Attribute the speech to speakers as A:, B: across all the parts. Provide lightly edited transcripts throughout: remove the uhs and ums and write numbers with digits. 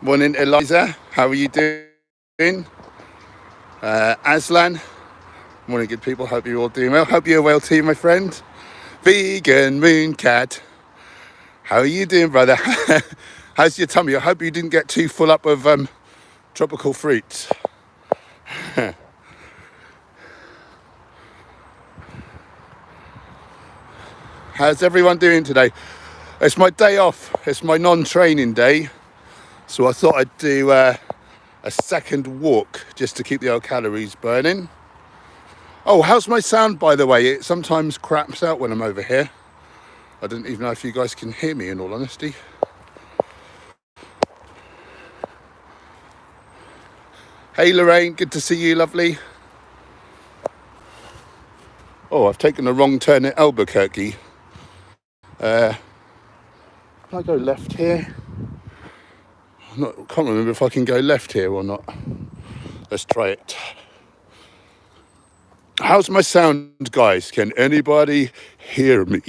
A: Morning, Eliza. How are you doing? Aslan. Morning, good people. Hope you're all doing well. Hope you're well too, my friend. Vegan Mooncat. How are you doing, brother? How's your tummy? I hope you didn't get too full up of tropical fruits. How's everyone doing today? It's my day off. It's my non-training day. So I thought I'd do a second walk just to keep the old calories burning. Oh, how's my sound, by the way? It sometimes craps out when I'm over here. I don't even know if you guys can hear me, in all honesty. Hey, Lorraine, good to see you, lovely. Oh, I've taken a wrong turn at Albuquerque. Can I go left here? Can't remember if I can go left here or not. Let's try it. How's my sound, guys? Can anybody hear me?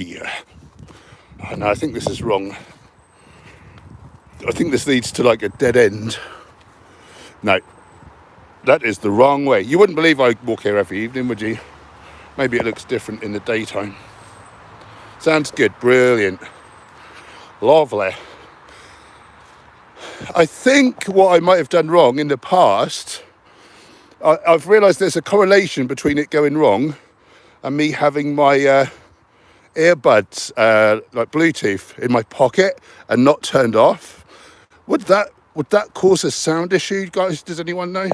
A: Oh, no, I think this is wrong. I think this leads to like a dead end. No, that is the wrong way. You wouldn't believe I walk here every evening, would you? Maybe it looks different in the daytime. Sounds good, brilliant. Lovely. I think what I might have done wrong in the past, I've realised there's a correlation between it going wrong and me having my earbuds, like Bluetooth, in my pocket and not turned off. Would that cause a sound issue, guys? Does anyone know?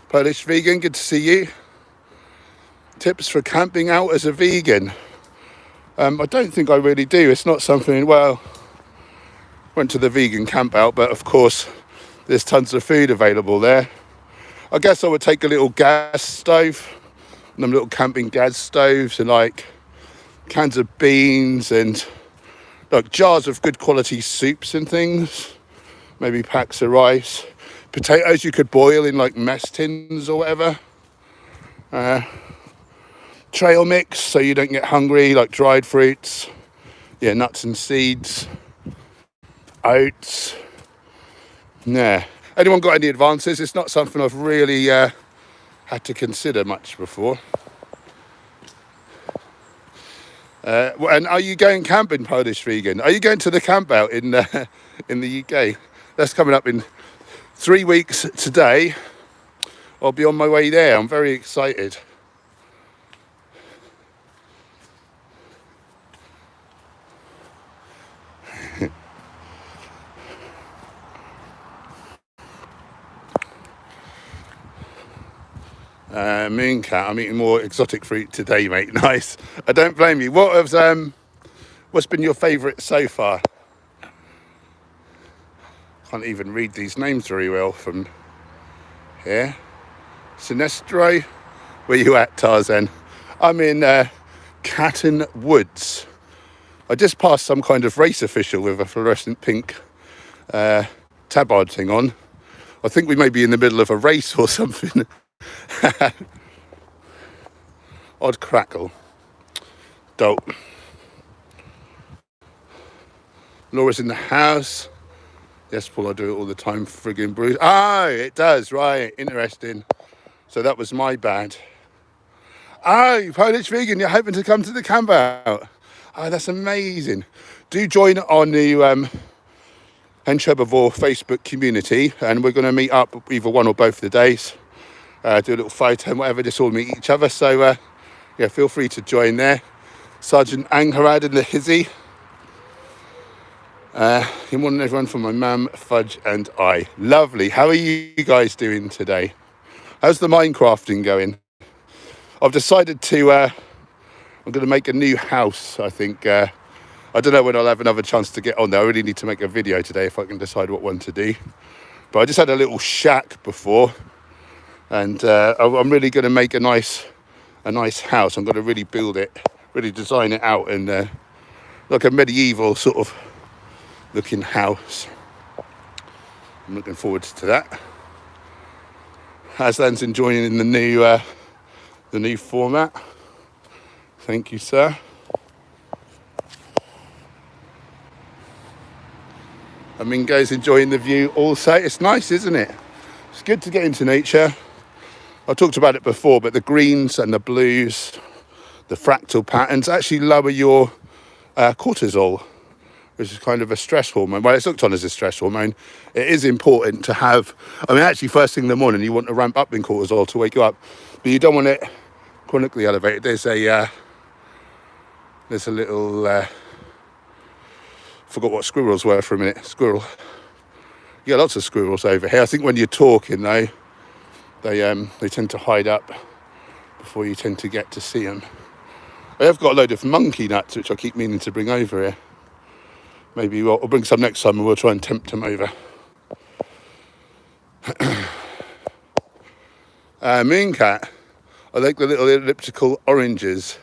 A: Polish vegan, good to see you. Tips for camping out as a vegan. I don't think I really do. It's not something, well, went to the vegan camp out, but of course there's tons of food available there. I guess I would take a little gas stove, them little camping gas stoves, and like cans of beans and like jars of good quality soups and things, maybe packs of rice, potatoes you could boil in like mess tins or whatever, trail mix so you don't get hungry, like dried fruits, nuts and seeds, oats. Anyone got any advances? It's not something I've really had to consider much before. And are you going camping, Polish vegan? Are you going to the camp out in the UK? That's coming up in 3 weeks today. I'll be on my way there. I'm very excited. Mooncat, I'm eating more exotic fruit today, mate. Nice. I don't blame you. What's been your favourite so far? Can't even read these names very well from here. Sinestro, where you at, Tarzan? I'm in Catton Woods. I just passed some kind of race official with a fluorescent pink tabard thing on. I think we may be in the middle of a race or something. Odd crackle. Dope. Laura's in the house. Yes, Paul, I do it all the time. Friggin' Bruce. Oh, it does, right. Interesting. So that was my bad. Oh, Polish vegan, you're hoping to come to the camp out. Oh, that's amazing. Do join our new Hench Herbivore Facebook community, and we're going to meet up either one or both of the days. Do a little photo and whatever, just all meet each other. So, feel free to join there. Sergeant Angharad and the Hizzy. Good morning, everyone, from my mum, Fudge, and I. Lovely. How are you guys doing today? How's the Minecrafting going? I've decided to, I'm going to make a new house, I think. I don't know when I'll have another chance to get on there. I really need to make a video today if I can decide what one to do. But I just had a little shack before. And I'm really going to make a nice house. I'm going to really build it, really design it out in like a medieval sort of looking house. I'm looking forward to that. Aslan's enjoying the new format. Thank you, sir. Mingo's enjoying the view also. It's nice, isn't it? It's good to get into nature. I talked about it before, but the greens and the blues, the fractal patterns actually lower your cortisol, which is kind of a stress hormone. Well, it's looked on as a stress hormone. It is important to have, actually first thing in the morning, you want to ramp up in cortisol to wake you up, but you don't want it chronically elevated. There's a little, forgot what squirrels were for a minute. Squirrel. You get lots of squirrels over here. I think when you're talking though, they tend to hide up before you tend to get to see them. I have got a load of monkey nuts, which I keep meaning to bring over here. Maybe I'll bring some next time and we'll try and tempt them over. Mooncat, I like the little elliptical oranges.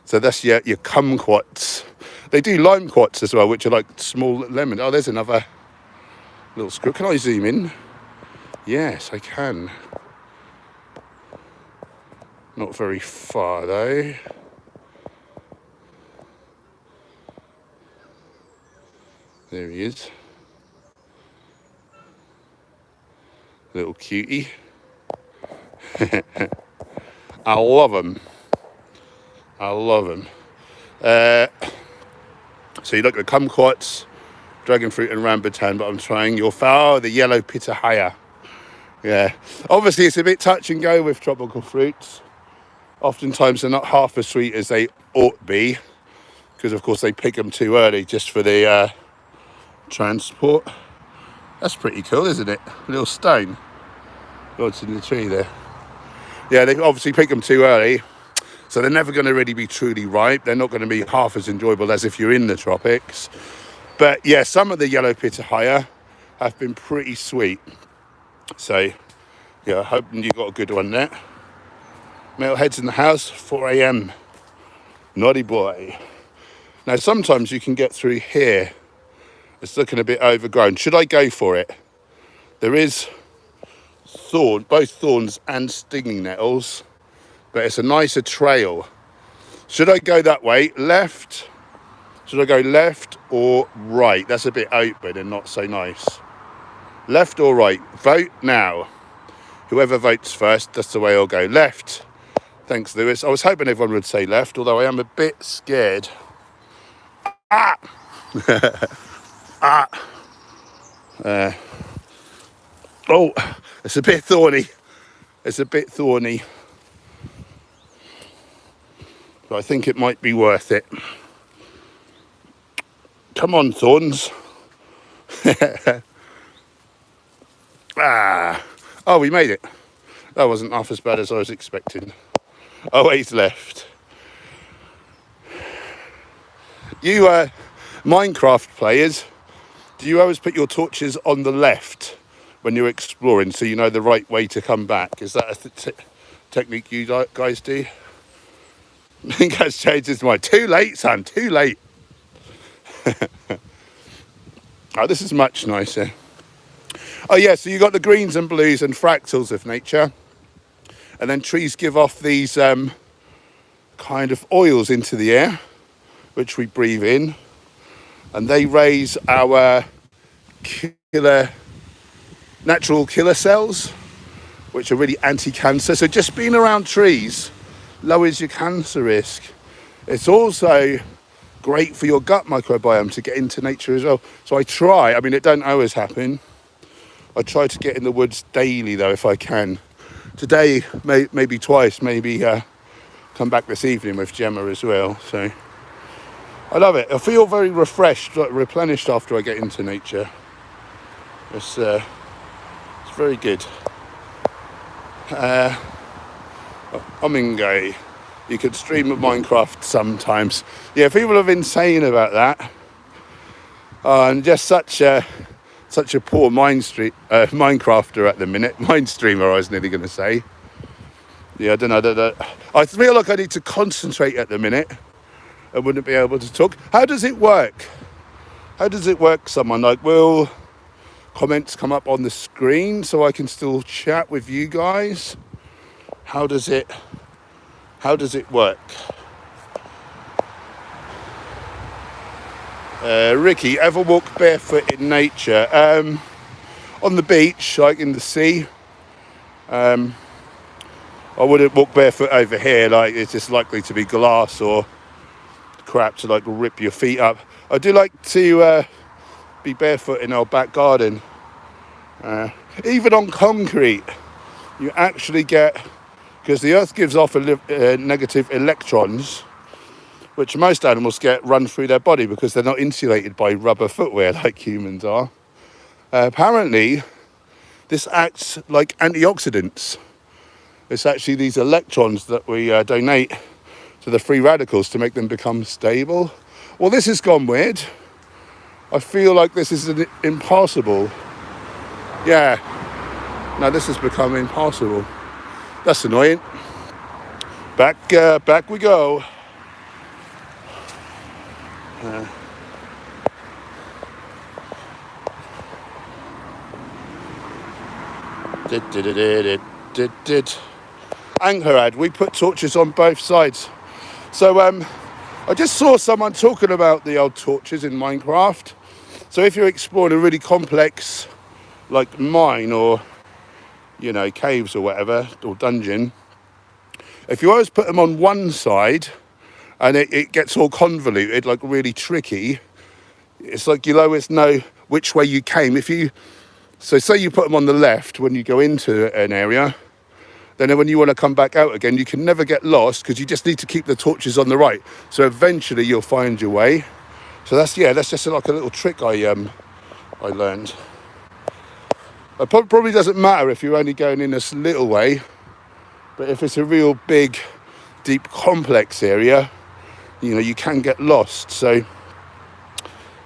A: So that's your kumquats. They do lime quats as well, which are like small lemon. Oh, there's another little squirrel. Can I zoom in? Yes, I can. Not very far though. There he is. Little cutie. I love him. I love him. So you look at the kumquats, dragon fruit and rambutan, but I'm trying your the yellow pitahaya. Yeah. Obviously it's a bit touch and go with tropical fruits. Oftentimes they're not half as sweet as they ought to be, because of course they pick them too early just for the transport. That's pretty cool, isn't it? A little stone. God's in the tree there. Yeah, they obviously pick them too early, so they're never going to really be truly ripe. They're not going to be half as enjoyable as if you're in the tropics. But yeah, some of the yellow pitahaya have been pretty sweet. So yeah, hoping you got a good one there. Metalheads in the house, 4 a.m. Naughty boy. Now sometimes you can get through here. It's looking a bit overgrown. Should I go for it? There is both thorns and stinging nettles, but it's a nicer trail. Should I go that way, left? Should I go left or right? That's a bit open and not so nice. Left or right? Vote now. Whoever votes first, that's the way I'll go. Left. Thanks, Lewis. I was hoping everyone would say left, although I am a bit scared. Ah! Oh, it's a bit thorny. It's a bit thorny. But I think it might be worth it. Come on, thorns. Oh, we made it. That wasn't half as bad as I was expecting. Oh, he's left. You Minecraft players, do you always put your torches on the left when you're exploring, so you know the right way to come back? Is that a technique you guys do? I think that's changed his mind. Too late, son, too late. Oh, this is much nicer. Oh yeah, so you got the greens and blues and fractals of nature, and then trees give off these kind of oils into the air, which we breathe in, and they raise our natural killer cells, which are really anti-cancer. So just being around trees lowers your cancer risk. It's also great for your gut microbiome to get into nature as well. So I try, it don't always happen. I try to get in the woods daily though, if I can. Today, maybe twice, maybe come back this evening with Gemma as well. So I love it. I feel very refreshed, like replenished after I get into nature. It's very good. Omingo, you could stream at Minecraft sometimes. Yeah, people are insane about that. I'm just such a poor Minecrafter at the minute. Mind streamer, I was nearly going to say. Yeah, I don't know. I feel like I need to concentrate at the minute. I wouldn't be able to talk. How does it work? Someone like, will comments come up on the screen so I can still chat with you guys? How does it work? Ricky, ever walk barefoot in nature? On the beach, like in the sea. I wouldn't walk barefoot over here, like it's just likely to be glass or crap to like rip your feet up. I do like to be barefoot in our back garden. Even on concrete, you actually get, because the earth gives off negative electrons, which most animals get run through their body because they're not insulated by rubber footwear like humans are. Apparently, this acts like antioxidants. It's actually these electrons that we donate to the free radicals to make them become stable. Well, this has gone weird. I feel like this is impossible. Yeah, now this has become impossible. That's annoying. Back we go. Anchorad, we put torches on both sides. So I just saw someone talking about the old torches in Minecraft. So if you're exploring a really complex, like mine or, you know, caves or whatever, or dungeon, if you always put them on one side and it gets all convoluted, like really tricky, it's like you'll always know which way you came. So say you put them on the left when you go into an area, then when you want to come back out again, you can never get lost because you just need to keep the torches on the right. So eventually you'll find your way. So that's just like a little trick I learned. It probably doesn't matter if you're only going in this little way, but if it's a real big, deep, complex area, you know, you can get lost. So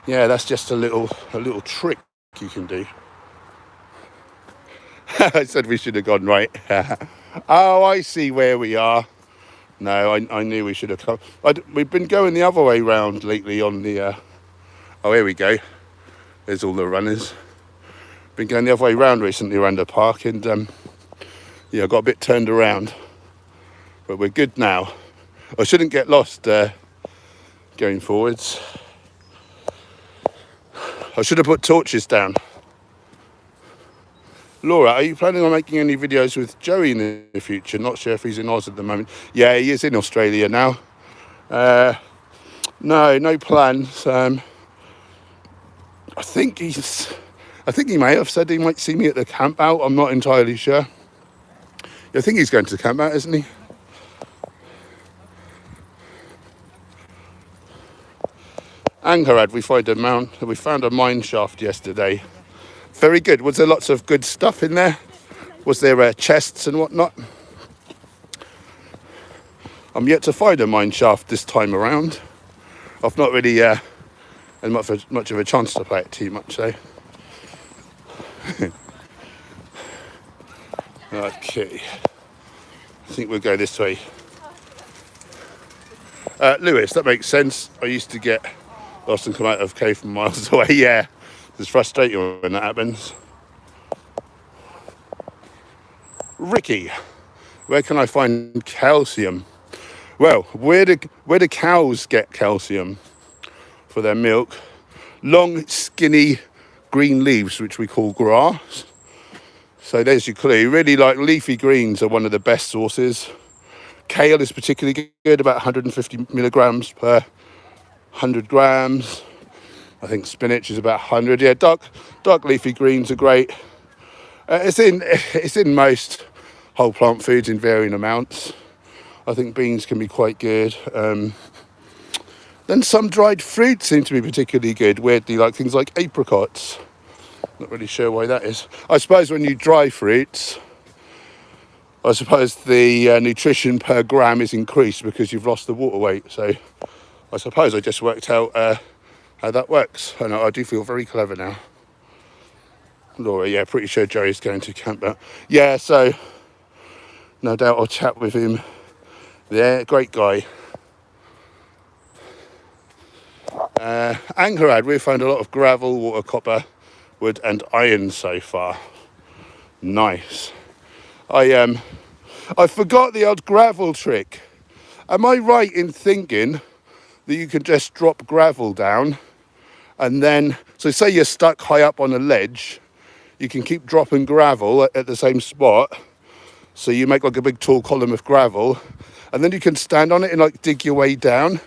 A: yeah, that's just a little trick you can do. I said we should have gone right. Oh, I see where we are. No, I knew we should have come. We've been going the other way round lately on the... Oh, here we go. There's all the runners. Been going the other way round recently around the park and yeah, I got a bit turned around. But we're good now. I shouldn't get lost going forwards. I should have put torches down. Laura, are you planning on making any videos with Joey in the future? Not sure if he's in Oz at the moment. Yeah, he is in Australia now. No plans. I think he may have said he might see me at the camp out. I'm not entirely sure. I think he's going to the camp out, isn't he? Anchorad, we found a mine shaft yesterday. Very good. Was there lots of good stuff in there? Was there chests and whatnot? I'm yet to find a mine shaft this time around. I've not really had much of a chance to play it too much, though. Okay. I think we'll go this way. Lewis, that makes sense. I used to get lost and come out of cave from miles away. Yeah, it's frustrating when that happens. Ricky, where can I find calcium? Well, where do cows get calcium for their milk? Long, skinny, green leaves, which we call grass. So there's your clue. Really, like leafy greens are one of the best sources. Kale is particularly good, about 150 milligrams per 100 grams. I think spinach is about 100. Yeah, dark leafy greens are great. It's in most whole plant foods in varying amounts. I think beans can be quite good. Then some dried fruits seem to be particularly good, weirdly, like things like apricots. Not really sure why that is. I suppose when you dry fruits, I suppose the nutrition per gram is increased because you've lost the water weight. So I suppose I just worked out how that works. And I do feel very clever now. Laura, yeah, pretty sure Joey's going to camp out. Yeah, so no doubt I'll chat with him there. Great guy. Anchorad, we've found a lot of gravel, water, copper, wood and iron so far. Nice. I forgot the old gravel trick. Am I right in thinking that you can just drop gravel down And then, so say you're stuck high up on a ledge, you can keep dropping gravel at the same spot. So you make like a big tall column of gravel, and then you can stand on it and like dig your way down.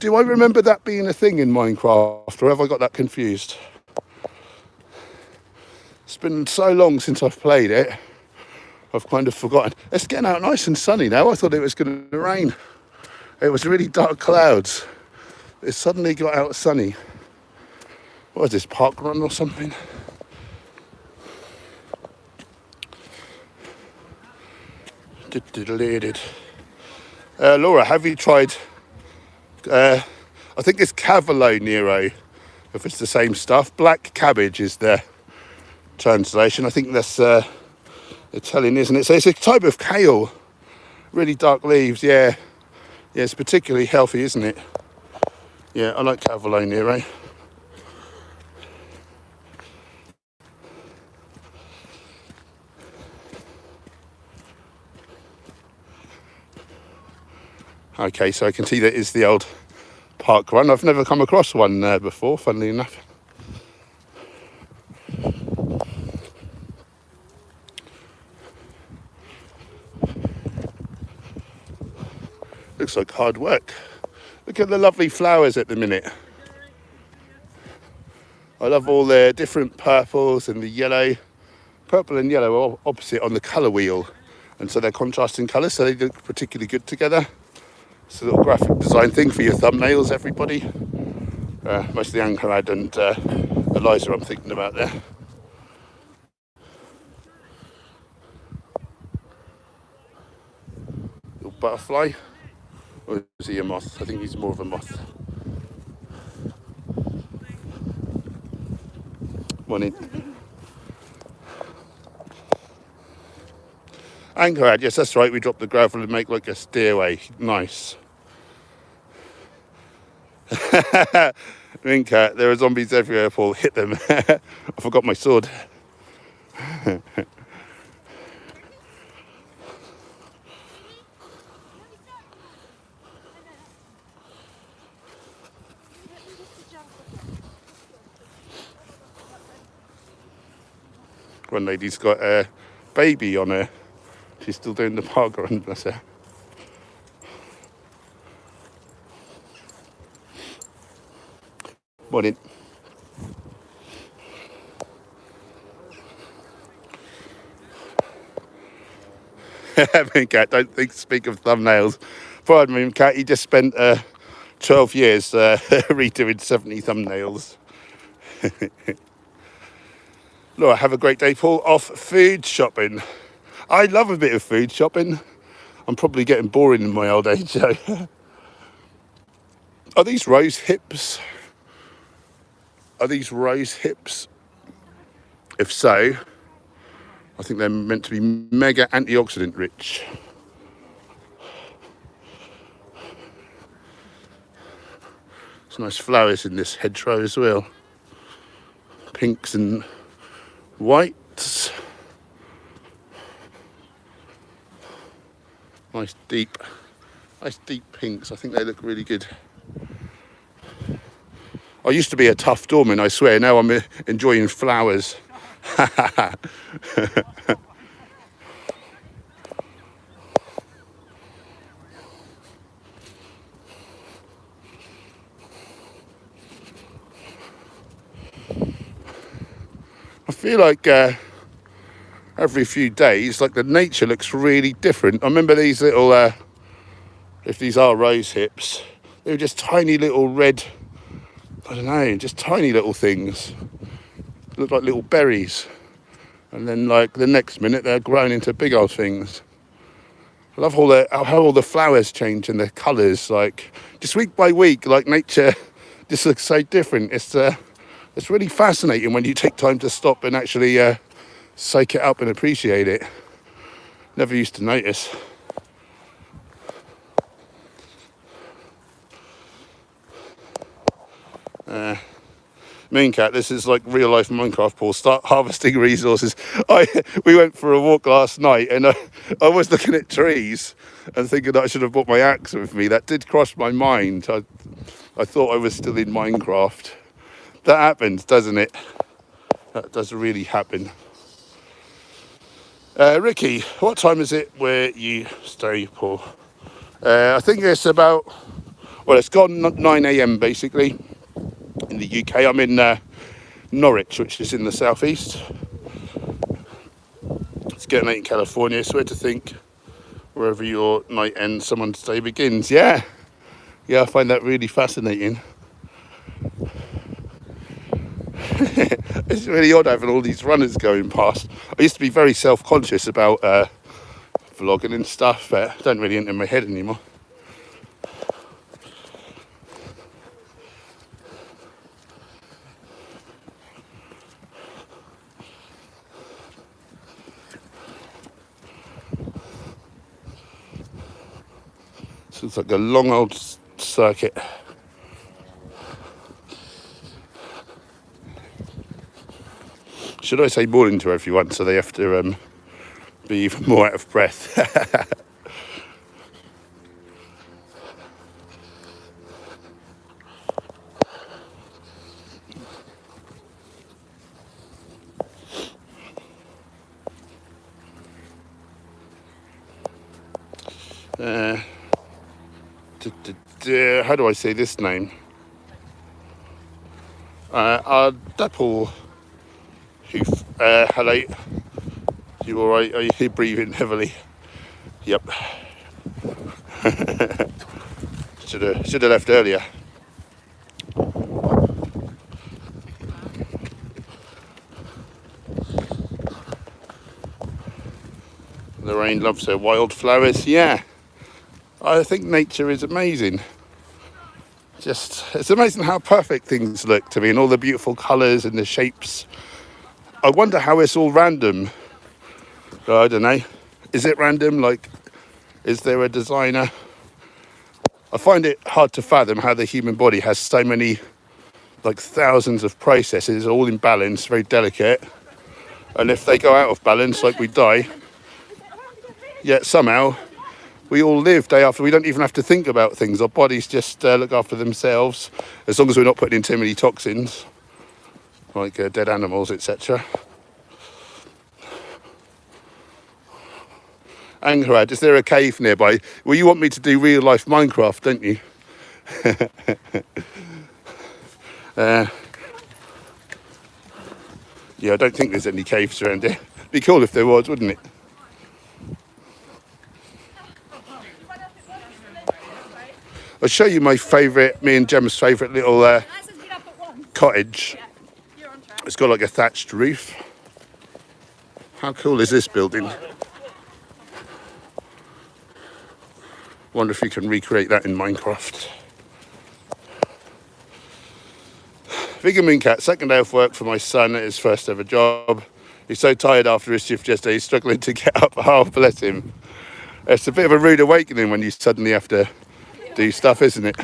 A: Do I remember that being a thing in Minecraft, or have I got that confused? It's been so long since I've played it, I've kind of forgotten. It's getting out nice and sunny now. I thought it was going to rain. It was really dark clouds. It suddenly got out sunny. What is this, park run or something? Laura, have you tried, I think it's Cavolo Nero, if it's the same stuff. Black cabbage is the translation. I think that's Italian, isn't it? So it's a type of kale, really dark leaves, yeah. Yeah, it's particularly healthy, isn't it? Yeah, I like Cavolo Nero. Okay, so I can see that is the old park run. I've never come across one before, funnily enough. Looks like hard work. Look at the lovely flowers at the minute. I love all the different purples and the yellow. Purple and yellow are opposite on the colour wheel, and so they're contrasting colours, so they look particularly good together. It's a little graphic design thing for your thumbnails, everybody. Mostly Ankarad and Eliza I'm thinking about there. Little butterfly. Or is he a moth? I think he's more of a moth. Morning. Ankarad, yes, that's right. We drop the gravel and make like a stairway. Nice. Minka, there are zombies everywhere, Paul. Hit them. I forgot my sword. One lady's got a baby on her. She's still doing the park run, bless her. Morning. Cat, don't speak of thumbnails. Pardon me, Cat, you just spent 12 years redoing 70 thumbnails. Laura, have a great day, Paul. Off food shopping. I love a bit of food shopping. I'm probably getting boring in my old age, though. Are these rose hips? Are these rose hips? If so, I think they're meant to be mega antioxidant rich. There's nice flowers in this hedgerow as well. Pinks and whites. Nice deep pinks. I think they look really good. I used to be a tough doorman, I swear. Now I'm enjoying flowers. I feel like every few days, like the nature looks really different. I remember these little, if these are rose hips, they were just tiny little red, I don't know, just tiny little things. Look like little berries. And then like the next minute they're grown into big old things. I love how all the flowers change and the colours, like just week by week, like nature just looks so different. It's really fascinating when you take time to stop and actually soak it up and appreciate it. Never used to notice. Mean Cat, this is like real life Minecraft, Paul. Start harvesting resources. We went for a walk last night and I was looking at trees and thinking that I should have brought my axe with me. That did cross my mind. I thought I was still in Minecraft. That happens, doesn't it? That does really happen. Ricky, what time is it where you stay, Paul? I think it's about, well, it's gone 9 a.m. basically in the UK. I'm in Norwich, which is in the southeast. It's getting 8 in California, so where to think wherever your night ends, someone's day begins. Yeah, I find that really fascinating. It's really odd having all these runners going past. I used to be very self-conscious about vlogging and stuff, but I don't really enter my head anymore. So it's like a long old circuit. Should I say morning to everyone so they have to be even more out of breath? How do I say this name? Dapple Hoof. Hello. You alright? Are you breathing heavily? Yep. Should have left earlier. Lorraine loves her wildflowers. Yeah. I think nature is amazing. It's amazing how perfect things look to me and all the beautiful colours and the shapes. I wonder how it's all random. I don't know. Is it random? Like, is there a designer? I find it hard to fathom how the human body has so many, like thousands of processes, all in balance, very delicate. And if they go out of balance, like we die, yet somehow we all live day after. We don't even have to think about things. Our bodies just look after themselves, as long as we're not putting in too many toxins, like dead animals, etc. Angerad, is there a cave nearby? Well, you want me to do real life Minecraft, don't you? Yeah, I don't think there's any caves around here. Be cool if there was, wouldn't it? I'll show you my favourite, me and Gemma's favourite little cottage. It's got like a thatched roof. How cool is this building? Wonder if you can recreate that in Minecraft. Vegan Moon Cat, second day of work for my son at his first ever job. He's so tired after his shift yesterday, he's struggling to get up. Oh, bless him. It's a bit of a rude awakening when you suddenly have to do stuff, isn't it?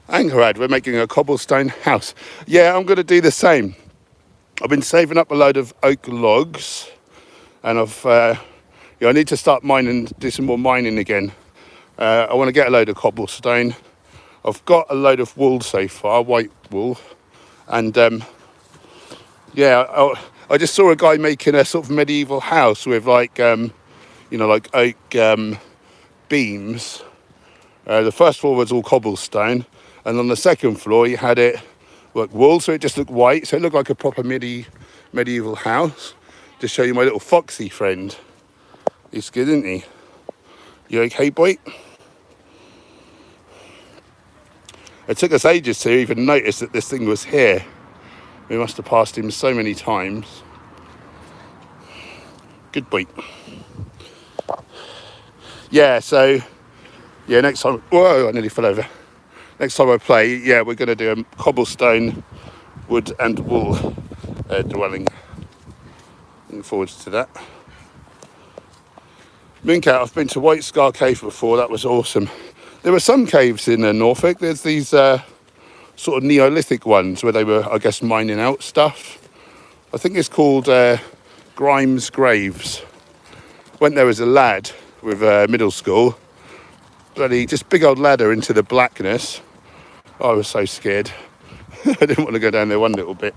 A: Angerad, we're making a cobblestone house. Yeah, I'm going to do the same. I've been saving up a load of oak logs, and I need to start do some more mining again. I want to get a load of cobblestone. I've got a load of wool so far, white wool, and I just saw a guy making a sort of medieval house with like like oak beams. The first floor was all cobblestone, and on the second floor he had it like wool, so it just looked white, so it looked like a proper medieval house. Just show you my little foxy friend. He's good, isn't he? You okay, boy? It took us ages to even notice that this thing was here. We must have passed him so many times. Good boy. Yeah, so, next time... Whoa, I nearly fell over. next time I play, yeah, we're going to do a cobblestone, wood and wool dwelling. Looking forward to that. Mooncat, I've been to White Scar Cave before. That was awesome. There were some caves in Norfolk. There's these sort of Neolithic ones where they were, I guess, mining out stuff. I think it's called Grimes Graves. Went there as a lad with middle school. Bloody just big old ladder into the blackness. I was so scared. I didn't want to go down there one little bit.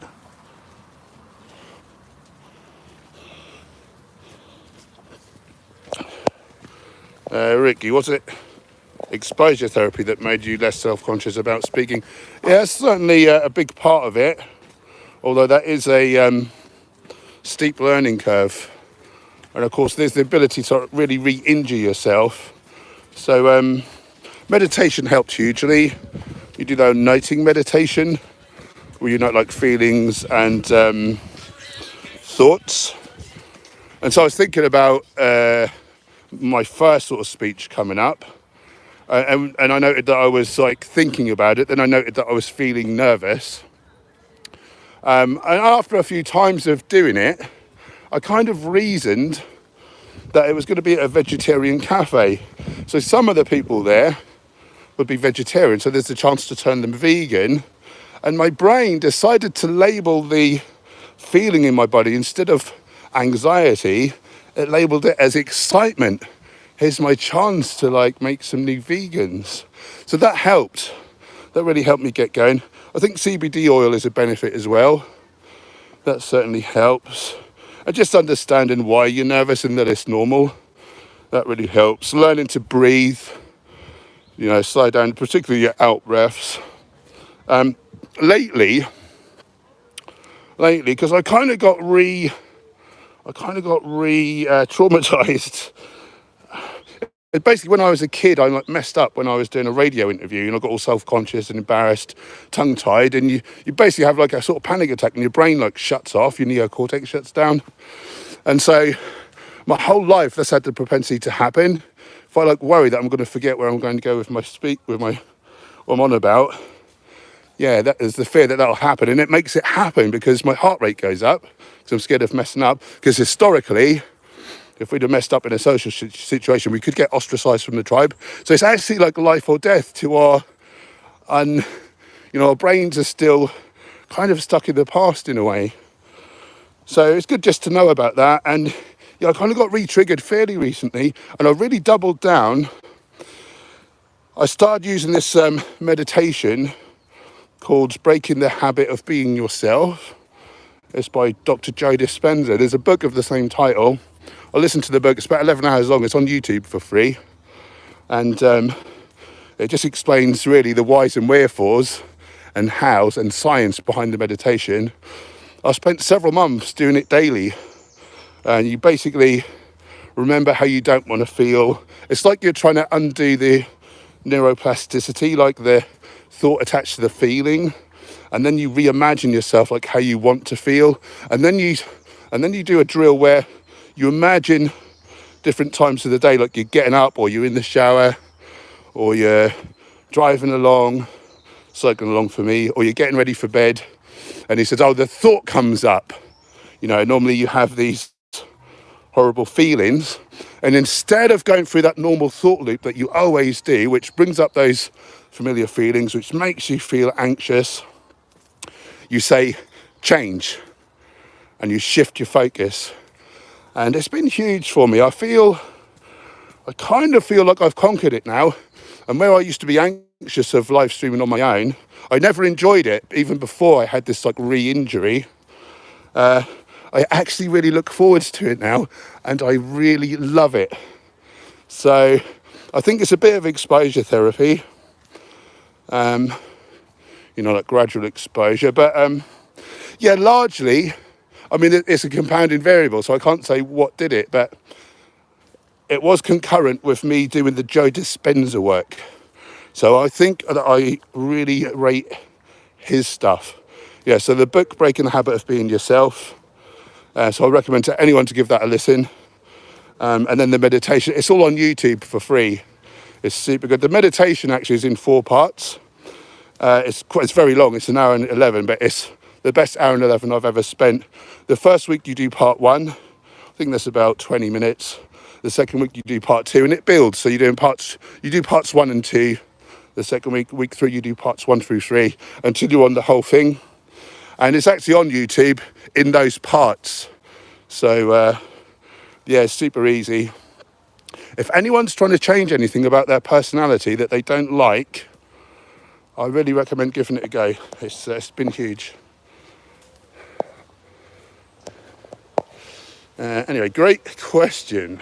A: Ricky, was it exposure therapy that made you less self-conscious about speaking? Yeah, it's certainly a big part of it, although that is a steep learning curve. And of course there's the ability to really re-injure yourself. So meditation helps hugely. You do the noting meditation where you note like feelings and thoughts. And so I was thinking about my first sort of speech coming up, and I noted that I was like thinking about it. Then I noted that I was feeling nervous, and after a few times of doing it, I kind of reasoned that it was going to be at a vegetarian cafe, so some of the people there would be vegetarian, so there's a chance to turn them vegan. And my brain decided to label the feeling in my body, instead of anxiety, it labelled it as excitement. Here's my chance to like make some new vegans. So that helped. That really helped me get going. I think CBD oil is a benefit as well. That certainly helps. And just understanding why you're nervous and that it's normal. That really helps. Learning to breathe, you know, slow down, particularly your out breaths. Lately, because I kind of got traumatized. Basically, when I was a kid, I like messed up when I was doing a radio interview, and I got all self-conscious and embarrassed, tongue-tied, and you basically have like a sort of panic attack, and your brain like shuts off, your neocortex shuts down. And so my whole life that's had the propensity to happen. If I like worry that I'm going to forget where I'm going to go with what I'm on about, yeah, that is the fear that that'll happen. And it makes it happen because my heart rate goes up because I'm scared of messing up. Because historically, if we'd have messed up in a social situation, we could get ostracized from the tribe. So it's actually like life or death to our brains are still kind of stuck in the past in a way. So it's good just to know about that. And yeah, I kind of got re-triggered fairly recently, and I really doubled down. I started using this meditation called Breaking the Habit of Being Yourself. It's by Dr. Joe Dispenza. There's a book of the same title. I listened to the book. It's about 11 hours long. It's on YouTube for free. And it just explains really the whys and wherefores and hows and science behind the meditation. I spent several months doing it daily. And you basically remember how you don't want to feel. It's like you're trying to undo the neuroplasticity, like the thought attached to the feeling, and then you reimagine yourself like how you want to feel, and then you do a drill where you imagine different times of the day, like you're getting up, or you're in the shower, or you're driving along, cycling along for me, or you're getting ready for bed. And he says, oh, the thought comes up. You know, normally you have these horrible feelings, and instead of going through that normal thought loop that you always do, which brings up those familiar feelings, which makes you feel anxious, you say change, and you shift your focus. And it's been huge for me. I kind of feel like I've conquered it now. And where I used to be anxious of live streaming on my own, I never enjoyed it, even before I had this like re-injury. I actually really look forward to it now, and I really love it. So I think it's a bit of exposure therapy, like gradual exposure. But yeah, largely, I mean, it's a compounding variable, so I can't say what did it, but it was concurrent with me doing the Joe Dispenza work. So I think that I really rate his stuff. Yeah, so the book, Breaking the Habit of Being Yourself. So I recommend to anyone to give that a listen. And then the meditation, it's all on YouTube for free. It's super good. The meditation actually is in 4 parts. It's very long. It's an hour and 11, but it's the best hour and 11 I've ever spent. The first week you do part 1. I think that's about 20 minutes. The second week you do part 2, and it builds. So you do parts 1 and 2. The second week 3, you do parts 1 through 3 until you're on the whole thing. And it's actually on YouTube in those parts. So yeah, it's super easy. If anyone's trying to change anything about their personality that they don't like, I really recommend giving it a go. It's been huge. Anyway, great question.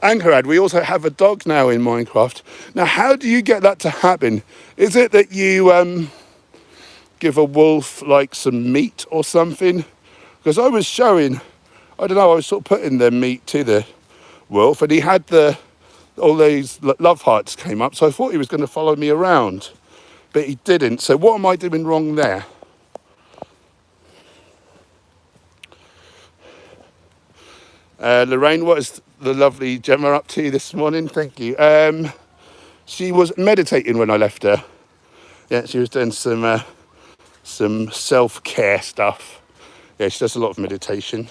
A: Anchorad, we also have a dog now in Minecraft. Now, how do you get that to happen? Is it that you give a wolf like some meat or something? Because I was showing, I don't know, I was sort of putting the meat to the wolf, and he had all these love hearts came up, so I thought he was going to follow me around, but he didn't. So what am I doing wrong there? Lorraine, what is the lovely Gemma up to this morning? Thank you. She was meditating when I left her. Yeah, she was doing some self-care stuff. Yeah, she does a lot of meditation.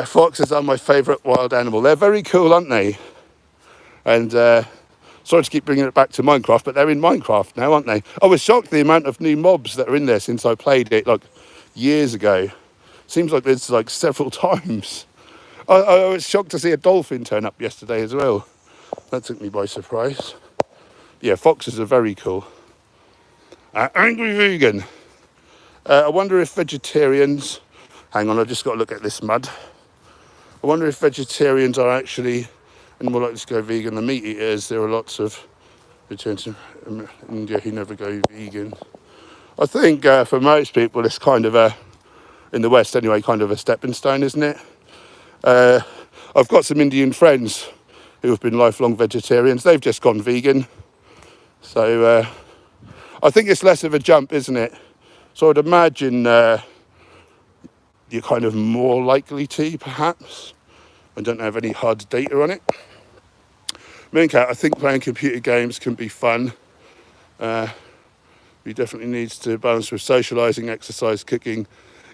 A: Foxes are my favourite wild animal. They're very cool, aren't they? And sorry to keep bringing it back to Minecraft, but they're in Minecraft now, aren't they? I was shocked the amount of new mobs that are in there since I played it like years ago. Seems like there's like several times. I was shocked to see a dolphin turn up yesterday as well. That took me by surprise. Yeah, foxes are very cool. Angry vegan. I wonder if vegetarians... Hang on, I've just got to look at this mud. I wonder if vegetarians are actually, and more likely to go vegan than meat eaters. There are lots of vegetarians in India who never go vegan. I think for most people it's kind of in the West anyway, kind of a stepping stone, isn't it? I've got some Indian friends who have been lifelong vegetarians. They've just gone vegan. So I think it's less of a jump, isn't it? So I'd imagine you're kind of more likely to, perhaps. I don't have any hard data on it. Mooncat, I think playing computer games can be fun. He definitely needs to balance with socialising, exercise, cooking.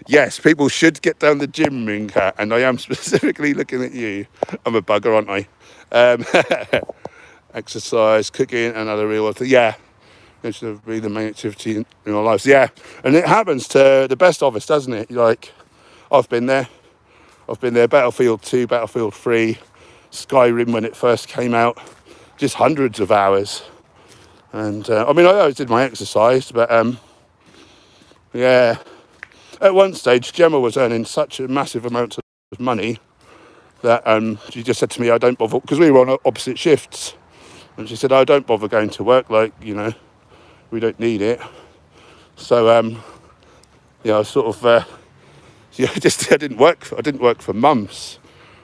A: Yes, people should get down the gym, Mooncat, and I am specifically looking at you. I'm a bugger, aren't I? Exercise, cooking, and other real things. Yeah, it should be the main activity in our lives. Yeah, and it happens to the best of us, doesn't it? Like, I've been there. Battlefield 2, Battlefield 3, Skyrim when it first came out. Just hundreds of hours. And, I mean, I always did my exercise, but, yeah. At one stage, Gemma was earning such a massive amount of money that she just said to me, I don't bother, because we were on opposite shifts. And she said, I don't bother going to work, like, you know, we don't need it. So, yeah, I sort of, yeah, I didn't work for months,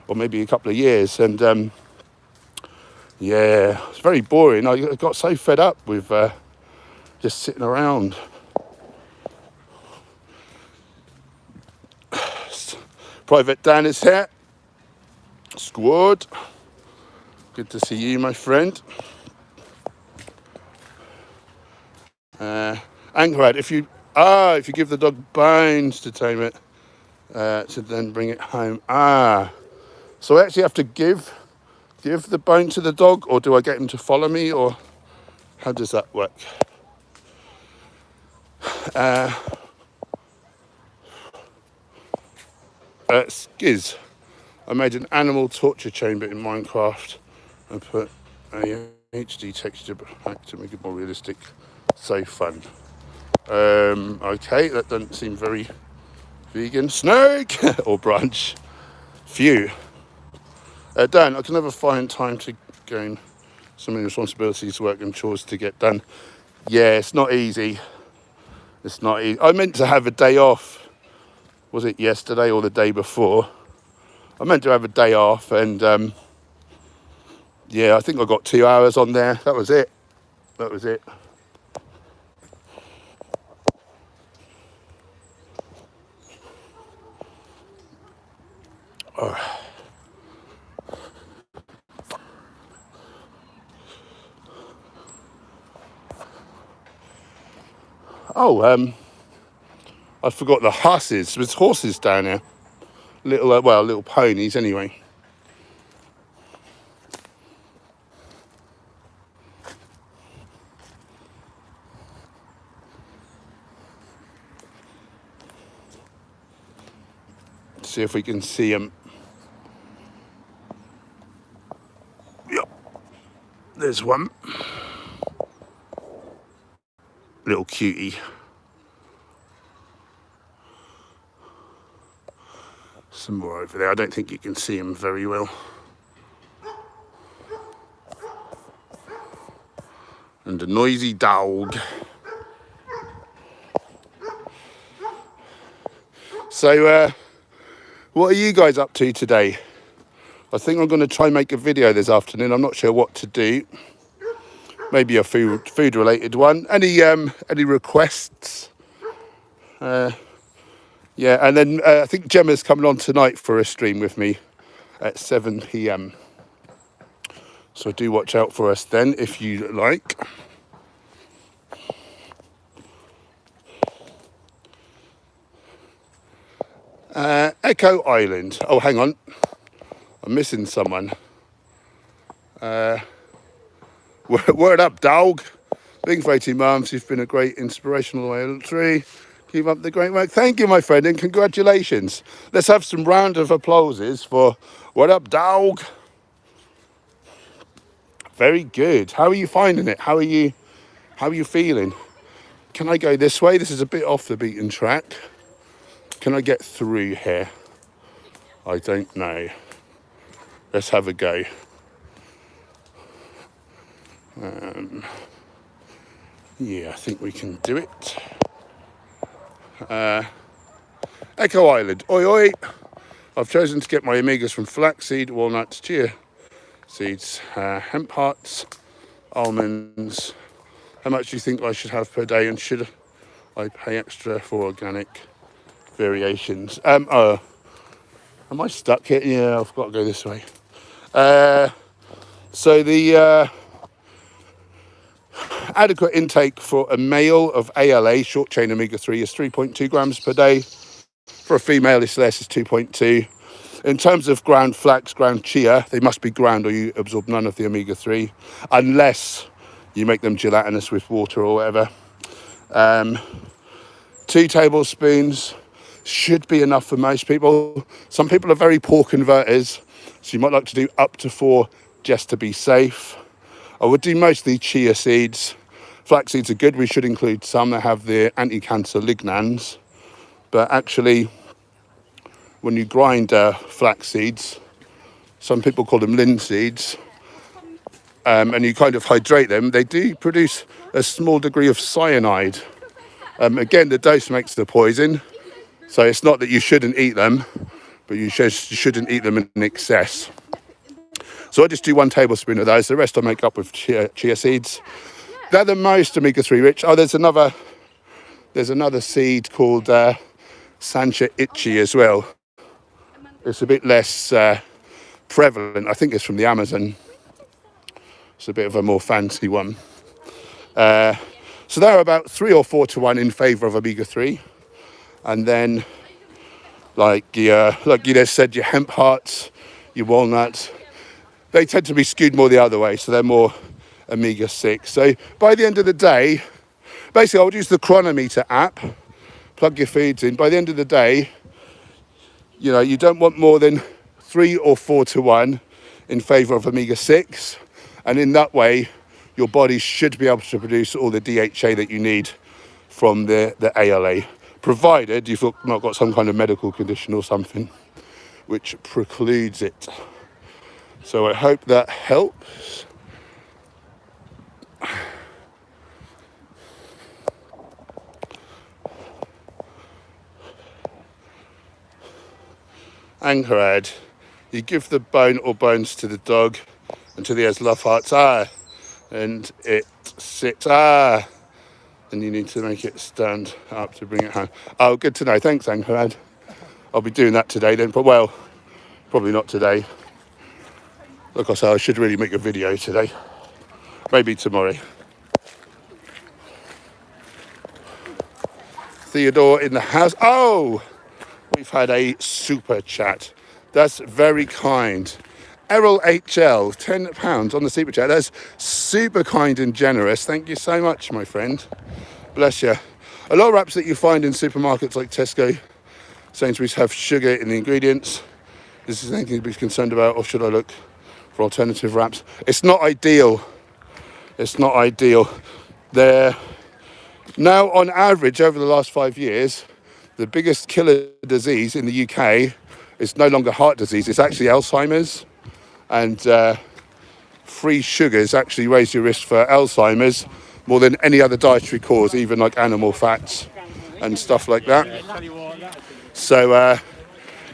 A: or maybe a couple of years. And, yeah, it's very boring. I got so fed up with just sitting around. Private Dan is here. Squad. Good to see you, my friend. Anchorad, if you give the dog bones to tame it, to then bring it home. So I actually have to give the bone to the dog, or do I get him to follow me, or how does that work? Skiz. I made an animal torture chamber in Minecraft and put a HD texture back to make it more realistic. So fun. Okay, that doesn't seem very vegan. Snake or brunch. Phew. Dan, I can never find time to gain so many responsibilities, work and chores to get done. Yeah, it's not easy. It's not easy. I meant to have a day off. Was it yesterday or the day before? I meant to have a day off, and yeah, I think I got 2 hours on there. That was it. Oh. Oh, I forgot the horses. There's horses down here. Little, little ponies anyway. See if we can see them. Yep, there's one. Little cutie. Some more over there. I don't think you can see him very well. And a noisy dog. So, what are you guys up to today? I think I'm going to try and make a video this afternoon. I'm not sure what to do. Maybe a food related one. Any requests? Yeah, and then I think Gemma's coming on tonight for a stream with me at 7 p.m. So do watch out for us then if you like. Echo Island. Oh, hang on. I'm missing someone. Word up, dog. Big 18 months. You've been a great inspirational way of the tree. Keep up the great work. Thank you, my friend, and congratulations. Let's have some round of applauses for what up, dog. Very good. How are you finding it? How are you feeling? Can I go this way? This is a bit off the beaten track. Can I get through here? I don't know. Let's have a go. Yeah, I think we can do it. Echo Island. Oi, oi. I've chosen to get my omegas from flaxseed, walnuts, chia seeds, hemp hearts, almonds. How much do you think I should have per day, and should I pay extra for organic variations? Am I stuck here? Yeah, I've got to go this way. So the adequate intake for a male of ALA, short chain omega-3, is 3.2 grams per day. For a female, it's less, it's 2.2. In terms of ground flax, ground chia, they must be ground or you absorb none of the omega-3, unless you make them gelatinous with water or whatever. 2 tablespoons should be enough for most people. Some people are very poor converters, so you might like to do up to 4 just to be safe. I would do mostly chia seeds. Flax seeds are good. We should include some that have the anti-cancer lignans. But actually, when you grind flax seeds, some people call them linseeds, and you kind of hydrate them, they do produce a small degree of cyanide. Again, the dose makes the poison. So it's not that you shouldn't eat them, but you shouldn't eat them in excess. So I just do 1 tablespoon of those. The rest I make up with chia seeds. They're the most omega-3 rich. Oh, there's another seed called Sancha Ichi as well. It's a bit less prevalent. I think it's from the Amazon. It's a bit of a more fancy one. So they're about 3 or 4 to 1 in favour of omega-3. And then, like you just said, your hemp hearts, your walnuts, they tend to be skewed more the other way, so they're more omega-6. So by the end of the day, basically I would use the Chronometer app, plug your feeds in. By the end of the day, you don't want more than 3 or 4 to 1 in favour of omega-6. And in that way, your body should be able to produce all the DHA that you need from the ALA, provided you've not got some kind of medical condition or something which precludes it. So I hope that helps. Anchorhead, you give the bone or bones to the dog until he has love hearts, and it sits, and you need to make it stand up to bring it home. Oh, good to know. Thanks, Anchorhead. I'll be doing that today then, but well, probably not today. Like I said, I should really make a video today. Maybe tomorrow. Theodore in the house. Oh, we've had a super chat. That's very kind. Errol HL, £10 on the super chat. That's super kind and generous. Thank you so much, my friend. Bless you. A lot of wraps that you find in supermarkets like Tesco, Sainsbury's have sugar in the ingredients. Is this anything to be concerned about, or should I look for alternative wraps? It's not ideal. It's not ideal. They're now, on average, over the last 5 years, the biggest killer disease in the UK is no longer heart disease. It's actually Alzheimer's. And free sugars actually raise your risk for Alzheimer's more than any other dietary cause, even like animal fats and stuff like that. So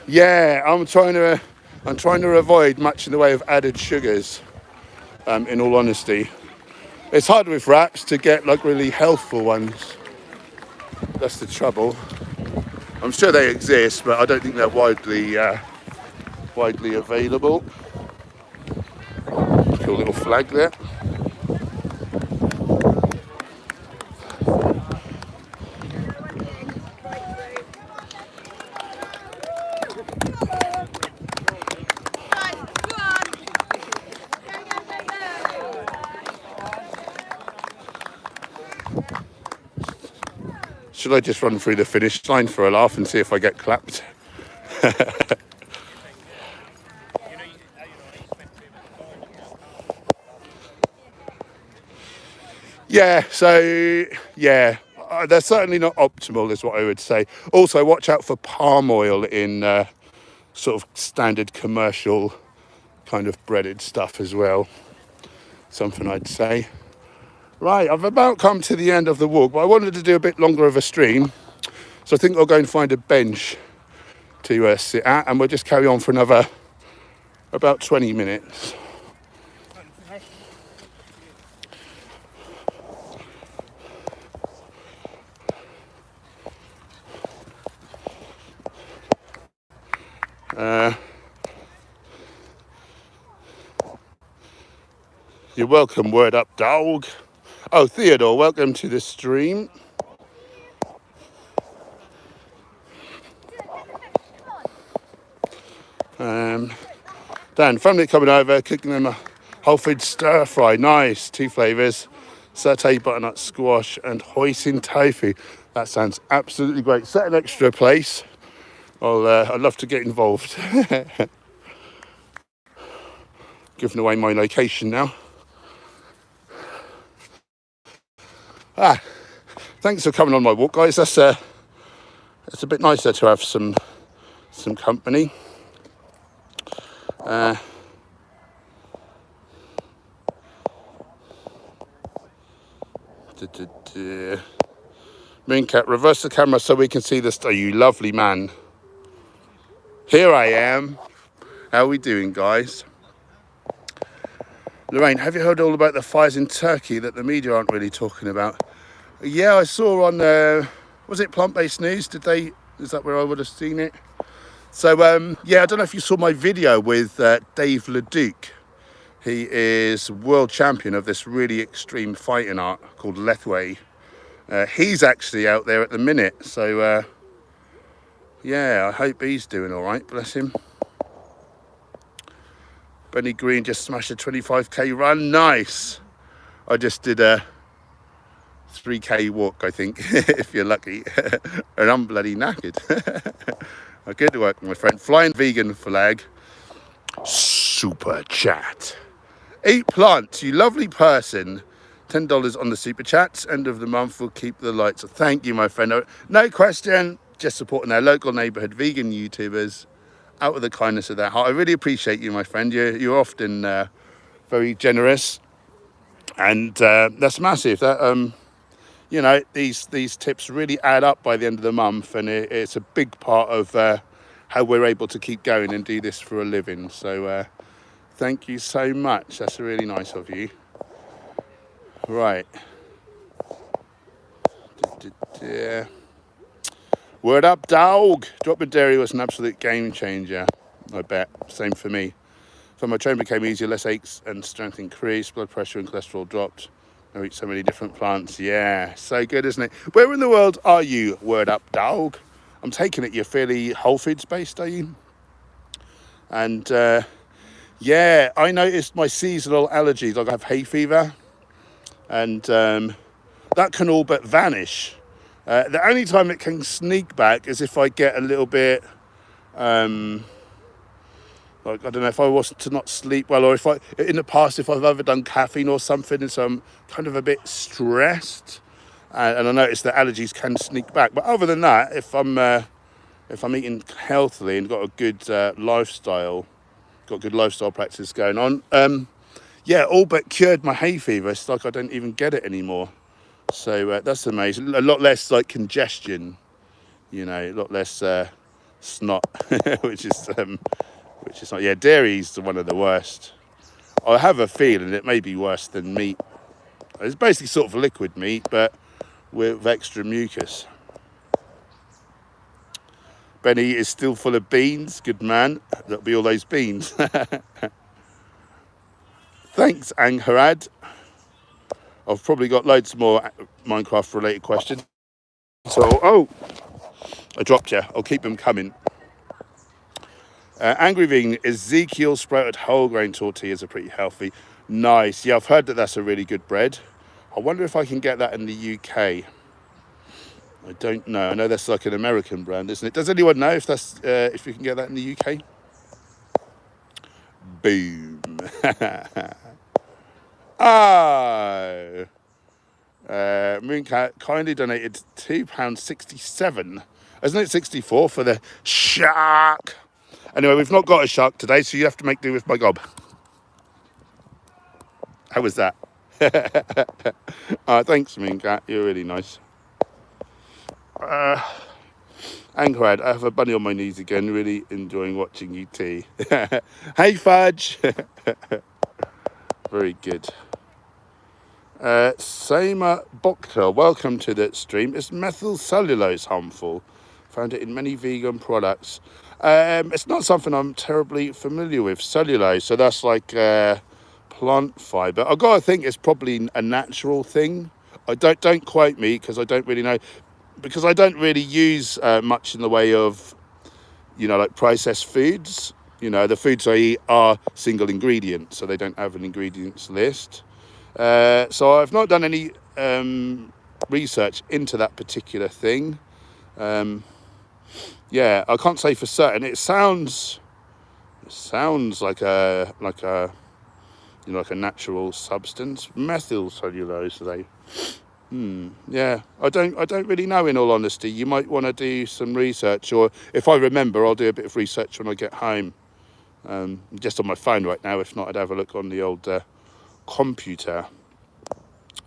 A: yeah, I'm trying to avoid much in the way of added sugars. In all honesty, it's hard with wraps to get like really healthful ones. That's the trouble. I'm sure they exist, but I don't think they're widely available. Cool little flag there. Should I just run through the finish line for a laugh and see if I get clapped? Yeah, so yeah, they're certainly not optimal is what I would say. Also, watch out for palm oil in sort of standard commercial kind of breaded stuff as well. Something I'd say. Right, I've about come to the end of the walk, but I wanted to do a bit longer of a stream. So I think I'll go and find a bench to sit at, and we'll just carry on for another about 20 minutes. You're welcome, word up, dog. Oh, Theodore, welcome to the stream. Dan, family coming over, cooking them a whole food stir fry. Nice, 2 flavours, satay butternut squash and hoisin tofu. That sounds absolutely great. Set an extra place. I'd love to get involved. Giving away my location now. Thanks for coming on my walk, guys. It's a bit nicer to have some company. Mooncat, reverse the camera so we can see the star. You lovely man. Here I am. How are we doing, guys? Lorraine, have you heard all about the fires in Turkey that the media aren't really talking about? Yeah, I saw on, was it Plant-Based News? Is that where I would have seen it? So, yeah, I don't know if you saw my video with Dave Leduc. He is world champion of this really extreme fighting art called Lethway. He's actually out there at the minute. So, yeah, I hope he's doing all right. Bless him. Benny Green just smashed a 25k run. Nice. I just did a 3k walk, I think, if you're lucky. And I'm bloody knackered. Good work, my friend. Flying vegan flag. Super chat. Eat plants, you lovely person. $10 on the super chats. End of the month, we'll keep the lights. Thank you, my friend. No question. Just supporting our local neighbourhood vegan YouTubers out of the kindness of their heart. I really appreciate you, my friend. You're often very generous, and that's massive. That you know, these tips really add up by the end of the month, and it's a big part of how we're able to keep going and do this for a living. So thank you so much. That's really nice of you. Right. Word up, dog. Drop of dairy was an absolute game changer, I bet. Same for me. So my training became easier, less aches and strength increased, blood pressure and cholesterol dropped. I eat so many different plants. Yeah, so good, isn't it? Where in the world are you, Word Up Dog? I'm taking it you're fairly whole foods based, are you? And yeah, I noticed my seasonal allergies. Like I have hay fever, and that can all but vanish. The only time it can sneak back is if I get a little bit, like, I don't know, if I was to not sleep well, or if in the past, if I've overdone caffeine or something, and so I'm kind of a bit stressed, and I notice that allergies can sneak back. But other than that, if I'm eating healthily and got a good lifestyle, got good lifestyle practice going on, yeah, all but cured my hay fever. It's like I don't even get it anymore. So that's amazing. A lot less like congestion, a lot less snot, which is not. Yeah, dairy's one of the worst. I have a feeling it may be worse than meat. It's basically sort of liquid meat, but with extra mucus. Benny is still full of beans. Good man. That'll be all those beans. Thanks, Angharad. I've probably got loads more Minecraft-related questions. So, I dropped you. I'll keep them coming. Angry Vegan, Ezekiel sprouted whole grain tortillas are pretty healthy. Nice. Yeah, I've heard that that's a really good bread. I wonder if I can get that in the UK. I don't know. I know that's like an American brand, isn't it? Does anyone know if that's if you can get that in the UK? Boom. Oh. Mooncat kindly donated £2.67. Isn't it 64 for the shark? Anyway, we've not got a shark today, so you have to make do with my gob. How was that? Thanks, Mooncat. You're really nice. Anchorhead, I have a bunny on my knees again. Really enjoying watching you tea. Hey, Fudge. Very good. Sama Bokta, welcome to the stream. Is methyl cellulose harmful? Found it in many vegan products. It's not something I'm terribly familiar with. Cellulose, so that's like plant fibre. I've got to think it's probably a natural thing. I don't quote me because I don't really know. Because I don't really use much in the way of, like processed foods. The foods I eat are single ingredient, so they don't have an ingredients list. So I've not done any research into that particular thing. Yeah, I can't say for certain. It sounds like a natural substance. Methyl cellulose, yeah, I don't really know, in all honesty. You might want to do some research, or if I remember, I'll do a bit of research when I get home. Just on my phone right now. If not, I'd have a look on the old computer.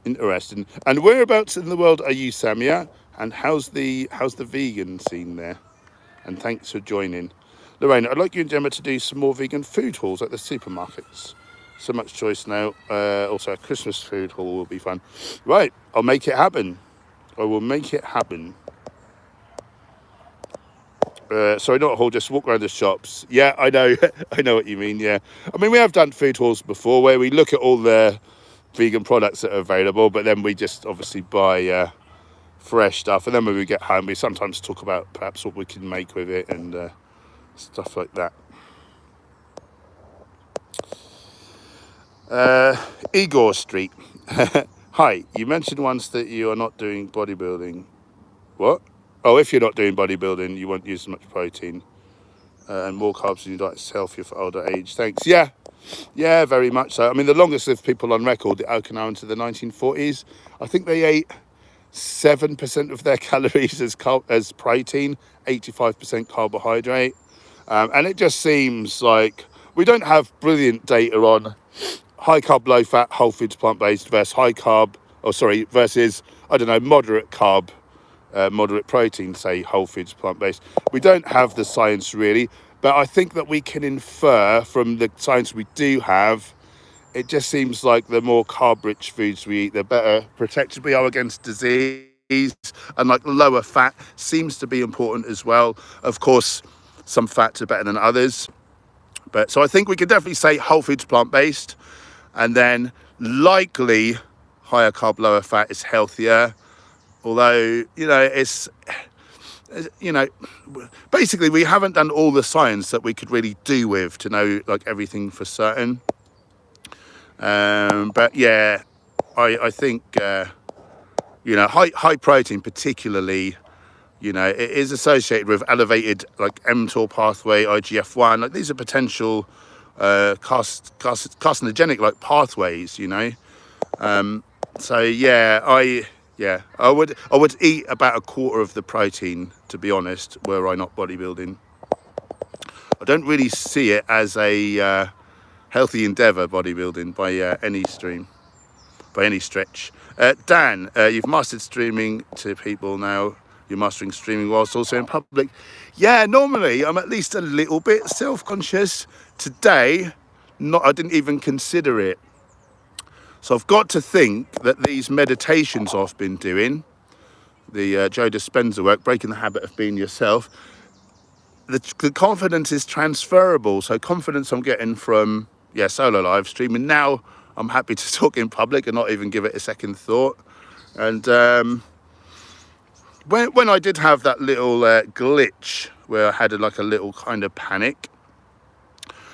A: Interesting. And whereabouts in the world are you, Samia? And how's the vegan scene there? And thanks for joining. Lorraine, I'd like you and Gemma to do some more vegan food hauls at the supermarkets. So much choice now. Also, a Christmas food haul will be fun. Right, I'll make it happen. I will make it happen. Sorry, not a haul, just walk around the shops. Yeah, I know. I know what you mean, yeah. I mean, we have done food hauls before where we look at all the vegan products that are available, but then we just obviously buy fresh stuff. And then when we get home, we sometimes talk about perhaps what we can make with it and stuff like that. Igor Street. Hi, you mentioned once that you are not doing bodybuilding. What? Oh, if you're not doing bodybuilding, you won't use as much protein and more carbs in your diet is healthier for older age. Thanks. Yeah, very much so. I mean, the longest lived people on record, the Okinawa into the 1940s, I think they ate 7% of their calories as protein, 85% carbohydrate. And it just seems like we don't have brilliant data on high carb, low fat, whole foods, plant-based versus versus, I don't know, moderate carb, moderate protein, say whole foods, plant-based. We don't have the science really, but I think that we can infer from the science we do have, it just seems like the more carb-rich foods we eat, the better protected we are against disease, and like lower fat seems to be important as well. Of course, some fats are better than others. But so I think we could definitely say whole foods, plant-based, and then likely higher carb, lower fat is healthier. Although, you know, basically we haven't done all the science that we could really do with to know like everything for certain. But yeah, I think, you know, high protein particularly, you know, it is associated with elevated like mTOR pathway, IGF-1. Like these are potential carcinogenic like pathways, you know. So yeah, I would eat about a quarter of the protein, to be honest, were I not bodybuilding. I don't really see it as a healthy endeavour, bodybuilding, by any stretch. Dan, you've mastered streaming to people now. You're mastering streaming whilst also in public. Yeah, normally I'm at least a little bit self-conscious. Today, I didn't even consider it. So I've got to think that these meditations I've been doing, the Joe Dispenza work, breaking the habit of being yourself, the confidence is transferable. So confidence I'm getting from, solo live streaming. Now I'm happy to talk in public and not even give it a second thought. And when I did have that little glitch where I had a little kind of panic,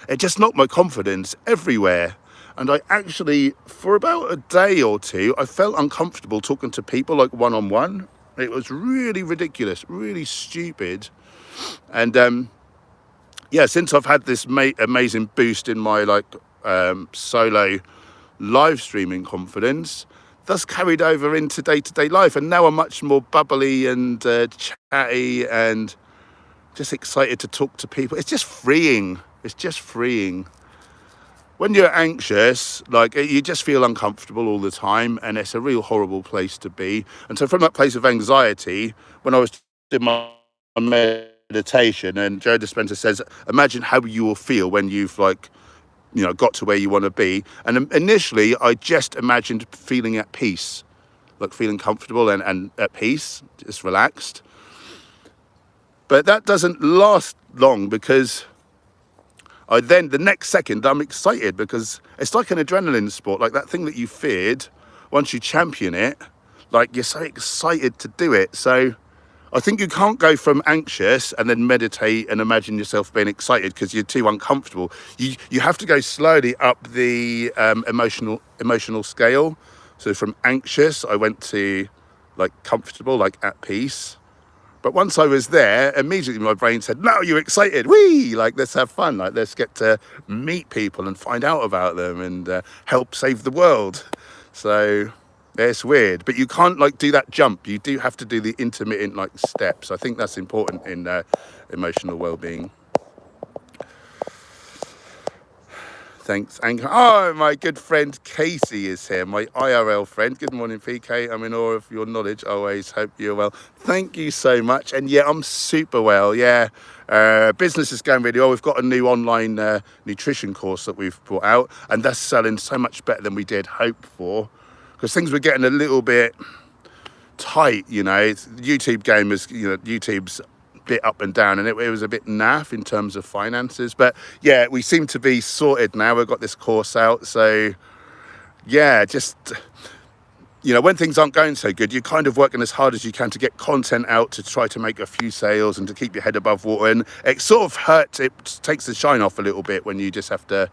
A: it just knocked my confidence everywhere. And I actually, for about a day or two, I felt uncomfortable talking to people like one-on-one. It was really ridiculous, really stupid. And since I've had this amazing boost in my solo live streaming confidence, that's carried over into day-to-day life. And now I'm much more bubbly and chatty and just excited to talk to people. It's just freeing. It's just freeing. When you're anxious, you just feel uncomfortable all the time, and it's a real horrible place to be. And so from that place of anxiety, when I was doing my meditation, and Joe Dispenza says, imagine how you will feel when you've got to where you want to be. And initially, I just imagined feeling at peace, feeling comfortable and at peace, just relaxed. But that doesn't last long, because the next second I'm excited, because it's like an adrenaline sport, like that thing that you feared. Once you champion it, you're so excited to do it. So I think you can't go from anxious and then meditate and imagine yourself being excited, because you're too uncomfortable. You have to go slowly up the emotional scale. So from anxious, I went to comfortable, at peace. But once I was there, immediately my brain said, no, you're excited. Whee! Let's have fun. Let's get to meet people and find out about them and help save the world. So it's weird. But you can't do that jump. You do have to do the intermittent steps. I think that's important in emotional well-being. Thanks, Anchor. Oh, my good friend Casey is here, my IRL friend. Good morning, PK. I'm in awe of your knowledge. Always hope you're well. Thank you so much. And yeah, I'm super well. Yeah, business is going really well. We've got a new online nutrition course that we've brought out, and that's selling so much better than we did hope for, because things were getting a little bit tight. YouTube game is, YouTube's bit up and down, and it was a bit naff in terms of finances. But yeah, we seem to be sorted now. We've got this course out. So yeah, just when things aren't going so good, you're kind of working as hard as you can to get content out, to try to make a few sales and to keep your head above water. And it sort of hurts, it takes the shine off a little bit when you just have to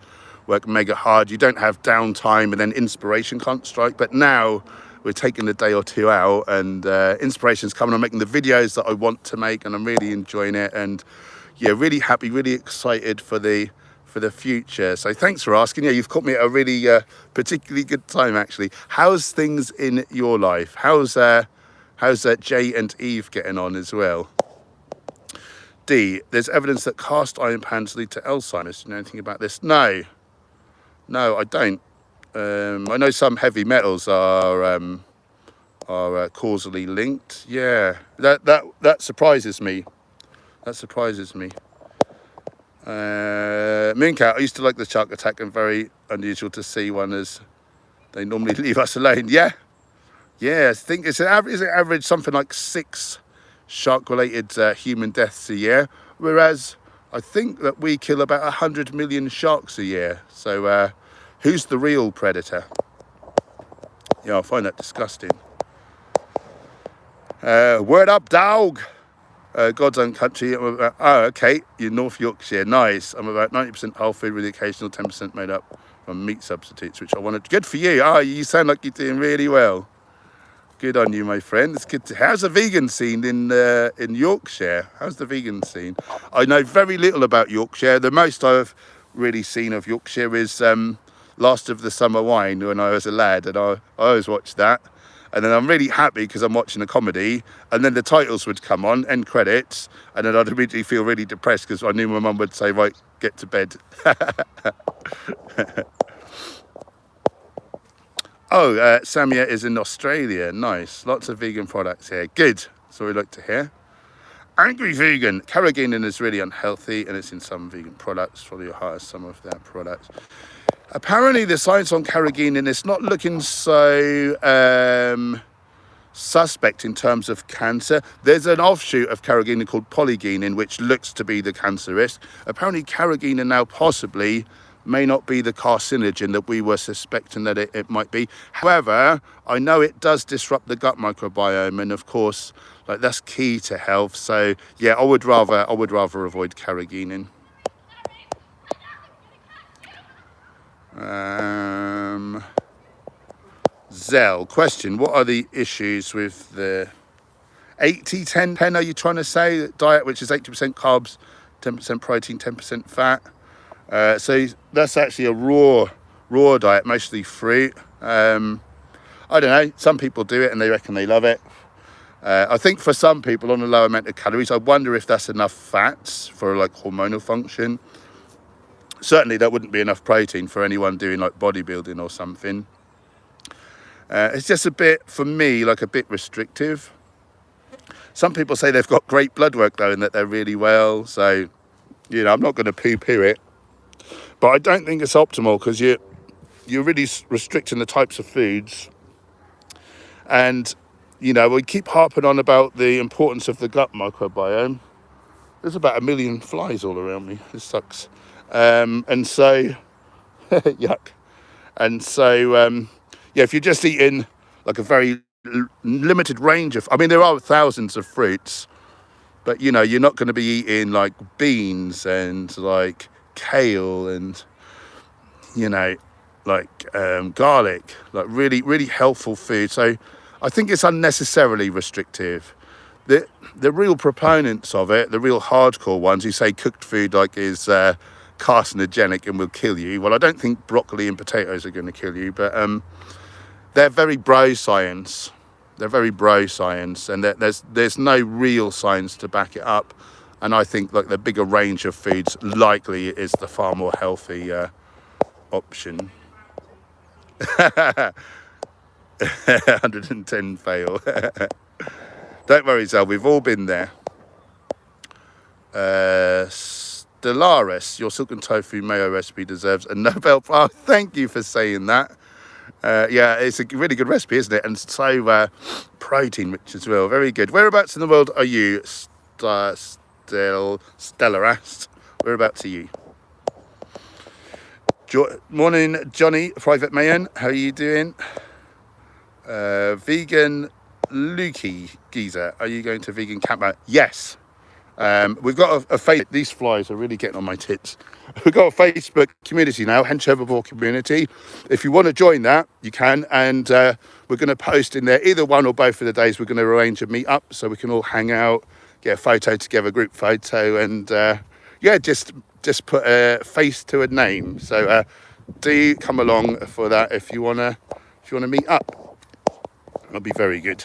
A: work mega hard. You don't have downtime, and then inspiration can't strike. But now we're taking a day or two out, and inspiration's coming. I'm making the videos that I want to make, and I'm really enjoying it. And yeah, really happy, really excited for the future. So thanks for asking. Yeah, you've caught me at a really particularly good time, actually. How's things in your life? How's Jay and Eve getting on as well? D, there's evidence that cast iron pans lead to Alzheimer's. Do you know anything about this? No, I don't. I know some heavy metals are causally linked. Yeah, that surprises me. Mooncat, I used to like the shark attack, and very unusual to see one, as they normally leave us alone. Yeah, I think it's an average something like 6 shark-related human deaths a year, whereas I think that we kill about 100 million sharks a year. So who's the real predator? Yeah, I find that disgusting. Word up, dog. God's own country. Oh, okay. You're North Yorkshire. Nice. I'm about 90% whole food with the occasional 10% made up from meat substitutes, which I wanted. Good for you. Oh, you sound like you're doing really well. Good on you, my friend. It's good to. How's the vegan scene in Yorkshire? How's the vegan scene? I know very little about Yorkshire. The most I've really seen of Yorkshire is Last of the Summer Wine when I was a lad, and I always watched that. And then I'm really happy because I'm watching a comedy, and then the titles would come on, end credits, and then I'd immediately feel really depressed because I knew my mum would say, right, get to bed. Oh, Samia is in Australia. Nice. Lots of vegan products here. Good. That's what we like to hear. Angry vegan. Carrageenan is really unhealthy, and it's in some vegan products. Follow your heart as some of their products. Apparently, the science on carrageenan is not looking so suspect in terms of cancer. There's an offshoot of carrageenan called polygenin, which looks to be the cancer risk. Apparently, carrageenan now possibly may not be the carcinogen that we were suspecting that it might be. However, I know it does disrupt the gut microbiome, and of course, like that's key to health. So yeah, I would rather avoid carrageenan. Zell, question, what are the issues with the 80-10-10 are you trying to say? Diet, which is 80% carbs, 10% protein, 10% fat. So that's actually a raw diet, mostly fruit. I don't know, some people do it and they reckon they love it. I think for some people on a low amount of calories, I wonder if that's enough fats for like hormonal function. Certainly that wouldn't be enough protein for anyone doing like bodybuilding or something. It's just a bit, for me, like a bit restrictive. Some people say they've got great blood work though and that they're really well. So, you know, I'm not going to poo-poo it. But I don't think it's optimal because you're really restricting the types of foods. And, you know, we keep harping on about the importance of the gut microbiome. There's about 1 million flies all around me. This sucks. And so, yuck. And so, yeah, if you're just eating like a very limited range of, I mean, there are thousands of fruits, but, you know, you're not going to be eating like beans and like kale and, you know, like garlic, like really, really healthful food. So I think it's unnecessarily restrictive. The real proponents of it, the real hardcore ones who say cooked food like is carcinogenic and will kill you. Well, I don't think broccoli and potatoes are going to kill you, but they're very bro-science. They're very bro-science, and there's no real science to back it up. And I think like the bigger range of foods likely is the far more healthy option. 110 fail. Don't worry, Zal, we've all been there. Stellaris, your silken tofu mayo recipe deserves a Nobel Prize. Thank you for saying that. Yeah, it's a really good recipe, isn't it? And so protein rich as well. Very good. Whereabouts in the world are you, Stellaris? Whereabouts are you? Morning, Johnny, Private Mayan. How are you doing? Vegan Lukey Geezer. Are you going to vegan camp out? Yes. We've got a Facebook. These flies are really getting on my tits. We've got a Facebook community now, Hench Herbivore community. If you want to join that, you can. And we're going to post in there either one or both of the days. We're going to arrange a meet up so we can all hang out, get a photo together, group photo, and yeah, just put a face to a name. So do come along for that if you wanna meet up. That'll be very good.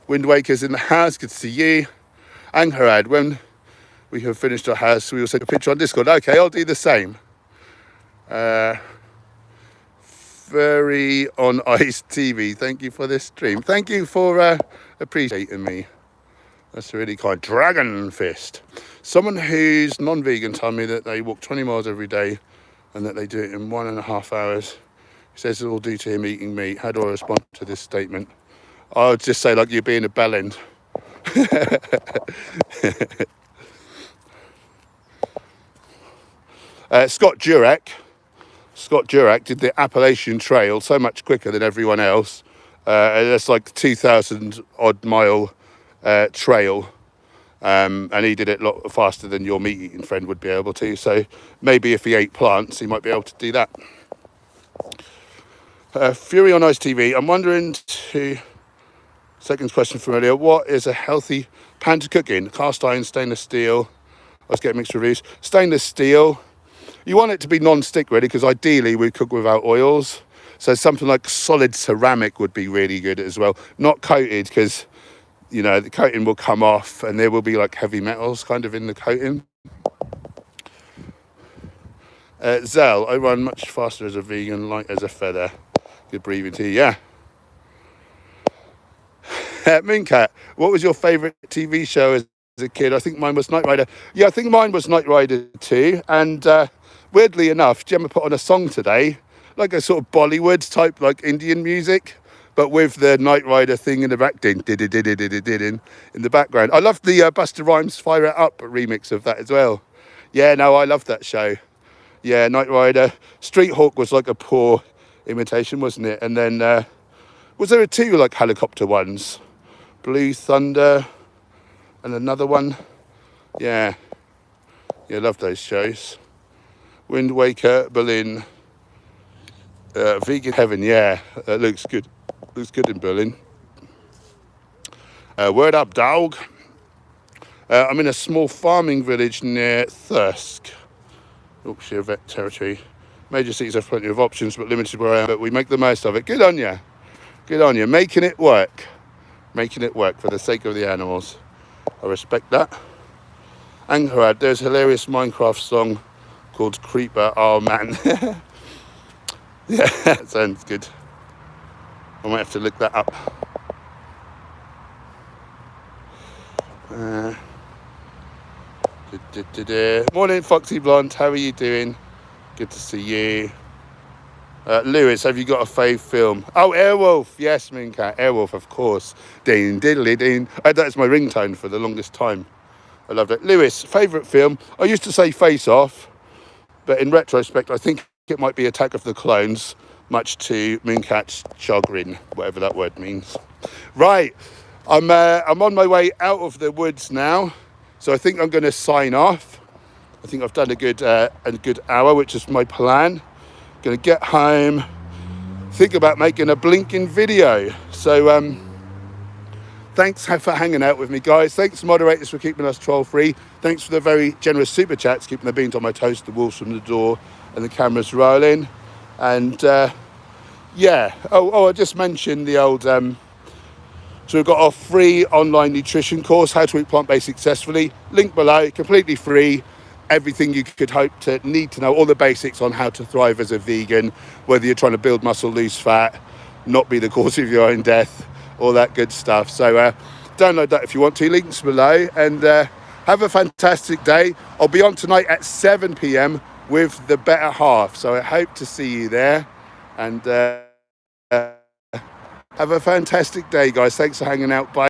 A: Wind Waker's in the house. Good to see you. Angharad, when we have finished our house, we will take a picture on Discord. Okay, I'll do the same. Very on Ice TV. Thank you for this stream. Thank you for appreciating me. That's really kind. Dragon Fist. Someone who's non-vegan told me that they walk 20 miles every day and that they do it in 1.5 hours. He says it will do to him eating meat. How do I respond to this statement? I would just say like you're being a bellend. Scott Jurek. Scott Jurek did the Appalachian Trail so much quicker than everyone else. It's like 2,000 odd mile trail. And he did it a lot faster than your meat eating friend would be able to. So maybe if he ate plants, he might be able to do that. Fury on Ice TV. I'm wondering second question from earlier, what is a healthy pan to cook in? Cast iron, stainless steel. I was getting mixed reviews. Stainless steel. You want it to be non-stick really, because ideally we cook without oils. So something like solid ceramic would be really good as well. Not coated, because you know the coating will come off and there will be like heavy metals kind of in the coating. Zell, I run much faster as a vegan, light as a feather. Good breathing to you, yeah. Mooncat, what was your favourite TV show as a kid? I think mine was Knight Rider. Yeah, I think mine was Knight Rider too. And weirdly enough, Gemma put on a song today, like a sort of Bollywood type, like Indian music, but with the Knight Rider thing in the back, in the background. I loved the Busta Rhymes Fire It Up remix of that as well. Yeah, no, I loved that show. Yeah, Knight Rider. Street Hawk was like a poor imitation, wasn't it? And then was there two like helicopter ones? Blue Thunder and another one. Yeah, love those shows. Wind Waker, Berlin, Vegan Heaven. Yeah, looks good. Looks good in Berlin. Word up, dog. I'm in a small farming village near Thirsk, Yorkshire vet territory. Major cities have plenty of options, but limited where I am. But we make the most of it. Good on you. Good on you. Making it work. Making it work for the sake of the animals. I respect that. Ankarad, there's a hilarious Minecraft song called Creeper. Oh man. Yeah, that sounds good. I might have to look that up. Morning, Foxy Blonde. How are you doing? Good to see you. Lewis, have you got a fave film? Oh, Airwolf. Yes, Mooncat. Airwolf, of course. Ding, diddly, ding. That's my ringtone for the longest time. I loved it. Lewis, favourite film? I used to say Face Off, but in retrospect, I think it might be Attack of the Clones, much to Mooncat's chagrin, whatever that word means. Right, I'm on my way out of the woods now, so I think I'm going to sign off. I think I've done a good hour, which is my plan. Going to get home, think about making a blinking video. So thanks for hanging out with me, guys. Thanks, moderators, for keeping us troll free. Thanks for the very generous super chats, keeping the beans on my toast, the wolves from the door, and the cameras rolling. And yeah, I just mentioned the old so we've got our free online nutrition course, How to Eat Plant-Based Successfully. Link below, completely free. Everything you could hope to need to know, all the basics on how to thrive as a vegan, whether you're trying to build muscle, lose fat, not be the cause of your own death, all that good stuff. So download that if you want to, links below, and have a fantastic day. I'll be on tonight at 7 p.m. with the better half, so I hope to see you there, and have a fantastic day, guys. Thanks for hanging out. Bye.